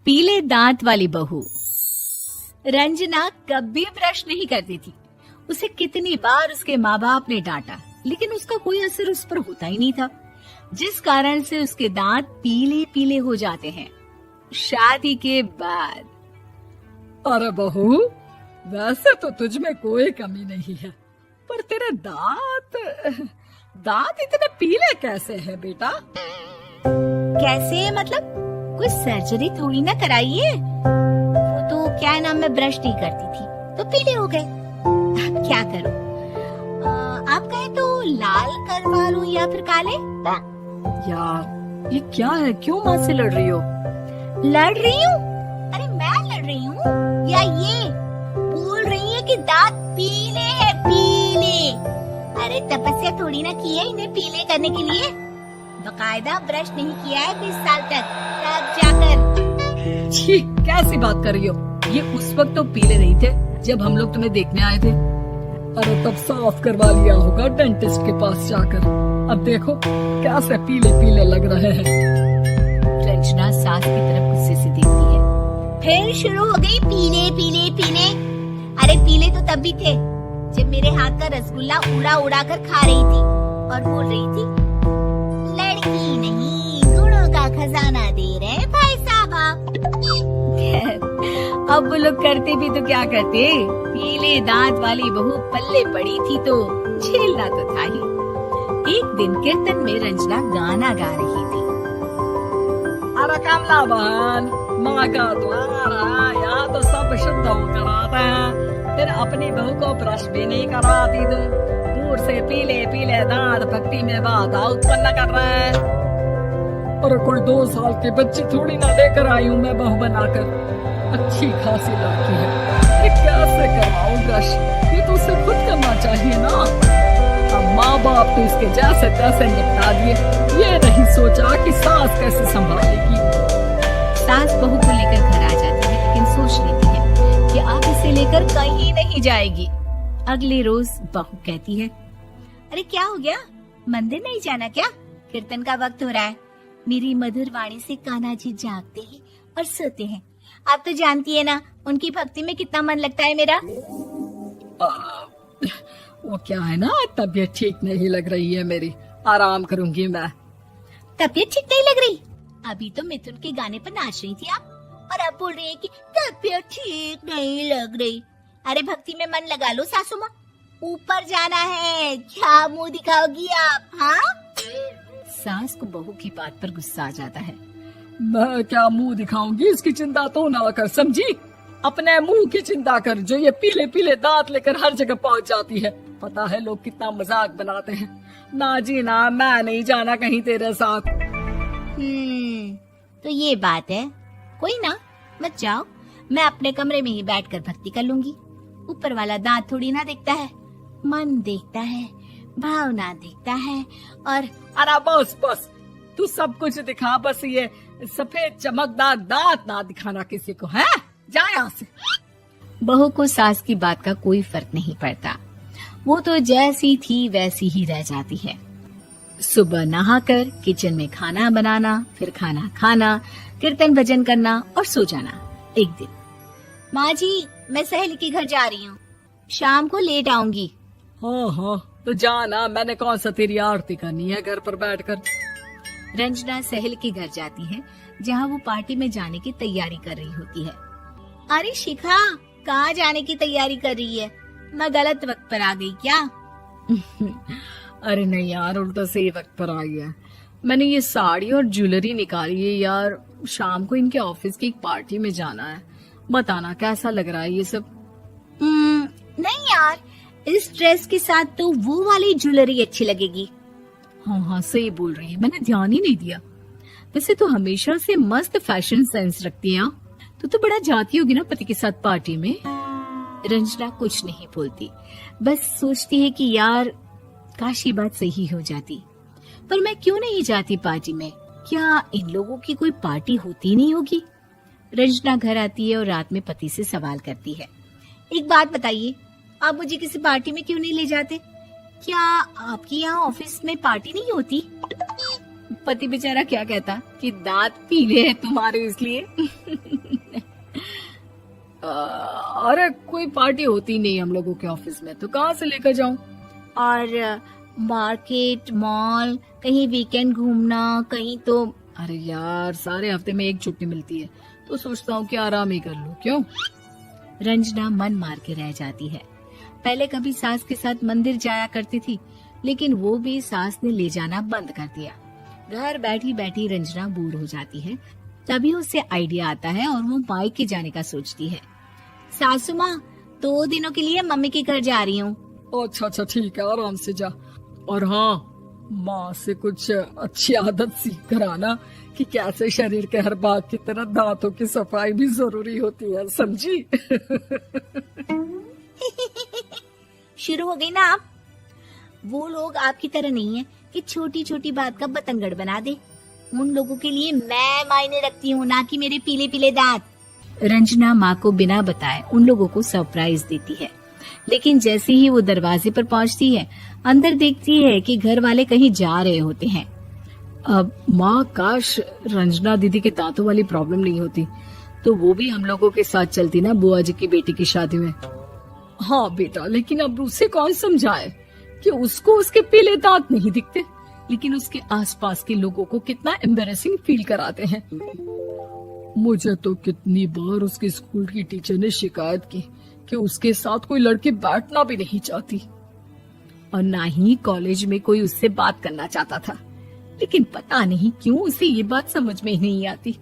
पीले दांत वाली बहू। रंजना कभी ब्रश नहीं करती थी। उसे कितनी बार उसके माँ बाप ने डांटा, लेकिन उसका कोई असर उस पर होता ही नहीं था, जिस कारण से उसके दांत पीले पीले हो जाते हैं। शादी के बाद। अरे बहू, वैसे तो तुझ में कोई कमी नहीं है, पर तेरे दांत इतने पीले कैसे हैं बेटा? कैसे मतलब? कुछ सर्जरी थोड़ी ना कराइए। वो तो क्या नाम, मैं ब्रश नहीं करती थी तो पीले हो गए। अब क्या करूं? आप कहे तो लाल करवा लूं या फिर काले? यार ये क्या है, क्यों माँ से लड़ रही हो? लड़ रही हूँ? अरे मैं लड़ रही हूँ या ये बोल रही है कि दांत पीले हैं, पीले। अरे तपस्या थोड़ी ना की है इन्हें पीले करने के लिए। बकायदा ब्रश नहीं किया है 20 साल तक, तब जाकर। छी, कैसी बात कर रही हो? ये उस वक्त तो पीले नहीं थे जब हम लोग तुम्हें देखने आए थे। अरे तब साफ करवा लिया होगा डेंटिस्ट के पास जाकर। अब देखो कैसे पीले पीले लग रहे हैं। रंजना सास की तरफ गुस्से से देखती है। फिर शुरू हो गई पीले पीले पीले। अरे पीले तो तब भी थे जब मेरे हाथ का रसगुल्ला उड़ा उड़ा कर खा रही थी और बोल रही थी, लड़की नहीं गुणों का खजाना दे रहे भाई साहब आप। अब वो लोग करते भी तो क्या करते, पीले दांत वाली बहू पल्ले पड़ी थी तो झेलना तो था ही। एक दिन कीर्तन में रंजना गाना गा रही थी। अरे कमला बहन, माँ का द्वार है, यहाँ तो सब शुद्ध होकर आते हैं, फिर अपनी बहू को ब्रश भी नहीं करवाती तुम। दूर से पीले पीले दांत भक्ति में बाधा उत्पन्न कर रहे हैं। और कोई 2 साल के बच्चे थोड़ी ना लेकर आई हूँ मैं बहू बनाकर। अच्छी खासी लड़की है, ये कैसे करवाऊं ब्रश? ये तो उसे खुद करना चाहिए ना। अब माँ बाप तो इसके जैसे तैसे निपटा दिए, ये नहीं सोचा कि सास कैसे संभालेगी। सास बहू को लेकर घर आ जाती है, लेकिन सोच लेती है कि अब इसे लेकर कहीं नहीं जाएगी। अगले रोज बहू कहती है, अरे क्या हो गया, मंदिर नहीं जाना क्या? कीर्तन का वक्त हो रहा है। मेरी मधुर वाणी से कान्हा जी जागते हैं और सोते हैं। आप तो जानती है ना उनकी भक्ति में कितना मन लगता है मेरा। वो क्या है ना, तबीयत ठीक नहीं लग रही है मेरी, आराम करूंगी मैं। तबीयत ठीक नहीं लग रही? अभी तो मिथुन के गाने पर नाच रही थी आप, और अब बोल रही है कि तबीयत ठीक नहीं लग रही। अरे भक्ति में मन लगा लो सासू माँ, ऊपर जाना है, क्या मुंह दिखाओगी आप? हाँ? सास को बहू की बात पर गुस्सा आ जाता है। मैं क्या मुंह दिखाऊंगी, इसकी चिंता तो ना कर, समझी? अपने मुंह की चिंता कर, जो ये पीले पीले दांत लेकर हर जगह पहुंच जाती है। पता है लोग कितना मजाक बनाते हैं। ना जी ना, मैं नहीं जाना कहीं तेरे साथ। तो ये बात है। कोई ना, मत जाओ, मैं अपने कमरे में ही बैठकर भक्ति कर लूंगी। ऊपर वाला दांत थोड़ी ना देखता है, मन देखता है, भावना देखता है। और अरे बस बस, तू सब कुछ दिखा, बस ये सफेद चमकदार दांत ना दिखाना किसी को, है? जा यहाँ से। बहू को सास की बात का कोई फर्क नहीं पड़ता। वो तो जैसी थी वैसी ही रह जाती है। सुबह नहाकर किचन में खाना बनाना, फिर खाना खाना, कीर्तन भजन करना और सो जाना। एक दिन, माँ जी मैं सहेली के घर जा रही हूँ, शाम को लेट आऊंगी। हाँ हाँ तो जाना, मैंने कौन सा तेरी आरती करनी है घर पर बैठकर। रंजना सहेली के घर जाती है, जहाँ वो पार्टी में जाने की तैयारी कर रही होती है। अरे शिखा, कहाँ जाने की तैयारी कर रही है? मैं गलत वक्त पर आ गई क्या? अरे नहीं यार, उल्टा सही वक्त पर आई है। मैंने ये साड़ी और ज्वेलरी निकाली है यार, शाम को इनके ऑफिस की एक पार्टी में जाना है। बताना कैसा लग रहा है ये सब? नहीं यार, इस ड्रेस के साथ तो वो वाली ज्वेलरी अच्छी लगेगी। हाँ हाँ सही बोल रही है, मैंने ध्यान ही नहीं दिया। वैसे तो हमेशा से मस्त फैशन सेंस रखती है। तो बड़ा जाती होगी ना पति के साथ पार्टी में। रंजना कुछ नहीं बोलती, बस सोचती है कि यार काश ये बात सही हो जाती, पर मैं क्यों नहीं जाती पार्टी में? क्या इन लोगों की कोई पार्टी होती नहीं होगी? रंजना घर आती है और रात में पति से सवाल करती है, एक बात बताइए, आप मुझे किसी पार्टी में क्यों नहीं ले जाते? क्या आपकी यहाँ ऑफिस में पार्टी नहीं होती? पति बेचारा क्या कहता कि दांत पीले हैं तुम्हारे इसलिए। अरे कोई पार्टी होती नहीं हम लोगों के ऑफिस में, तो कहाँ से लेकर जाऊं? और मार्केट, मॉल, कहीं वीकेंड घूमना, कहीं तो। अरे यार सारे हफ्ते में एक छुट्टी मिलती है, तो सोचता हूँ कि आराम ही कर लूं। क्यों? रंजना मन मार के रह जाती है। पहले कभी सास के साथ मंदिर जाया करती थी, लेकिन वो भी सास ने ले जाना बंद कर दिया। घर बैठी बैठी रंजना बोर हो जाती है। तभी उसे आइडिया आता है और वो मायके जाने का सोचती है। सासू माँ, 2 दिनों के लिए मम्मी के घर जा रही हूँ। अच्छा ठीक है, आराम से जा। और हाँ, माँ से कुछ अच्छी आदत सीख कर आना कि कैसे शरीर के हर भाग की तरह दांतों की सफाई भी जरूरी होती है, समझी? शुरू हो गई ना आप। वो लोग आपकी तरह नहीं है कि छोटी छोटी बात का बतंगड़ बना दे। उन लोगों के लिए मैं मायने रखती हूँ, ना कि मेरे पीले पीले दांत। रंजना माँ को बिना बताए उन लोगों को सरप्राइज देती है, लेकिन जैसे ही वो दरवाजे पर पहुँचती है, अंदर देखती है कि घर वाले कहीं जा रहे होते हैं। अब माँ, काश रंजना दीदी के दांतों वाली प्रॉब्लम नहीं होती, तो वो भी हम लोगों के साथ चलती ना बुआ जी की बेटी की शादी में। हाँ बेटा, लेकिन अब उसे कौन समझाए कि उसको उसके पीले दांत नहीं दिखते, लेकिन उसके आसपास के लोगों को कितना एम्बैरेसिंग फील कराते हैं। मुझे तो कितनी बार उसके स्कूल की टीचर ने शिकायत की कि उसके साथ कोई लड़की बैठना भी नहीं चाहती, और ना ही कॉलेज में कोई उससे बात करना चाहता था। लेकिन पता नहीं क्यों उसे ये बात समझ में ही नहीं आती।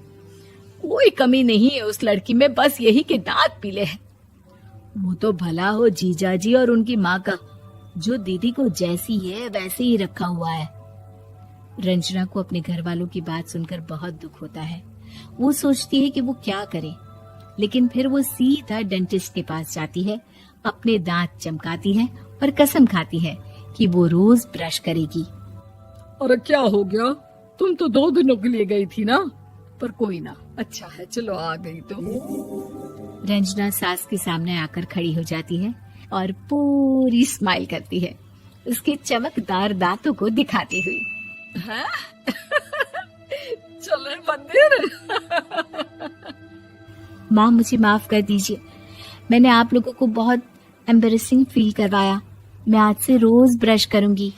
कोई कमी नहीं है उस लड़की में, बस यही कि दांत पीले हैं। वो तो भला हो जीजाजी और उनकी माँ का, जो दीदी को जैसी है वैसे ही रखा हुआ है। रंजना को अपने घर वालों की बात सुनकर बहुत दुख होता है। वो सोचती है कि वो क्या करे, लेकिन फिर वो सीधा डेंटिस्ट के पास जाती है, अपने दांत चमकाती है और कसम खाती है कि वो रोज ब्रश करेगी। अरे क्या हो गया? तुम तो 2 दिनों के लिए गई थी ना, पर कोई ना, अच्छा है, चलो आ गई तो। रंजना सास के सामने आकर खड़ी हो जाती है और पूरी स्माइल करती है, उसके चमकदार दांतों को दिखाती हुई। है? चले मंदिर। माँ, मुझे माफ कर दीजिए, मैंने आप लोगों को बहुत एम्बैरेसिंग फील करवाया। मैं आज से रोज ब्रश करूंगी।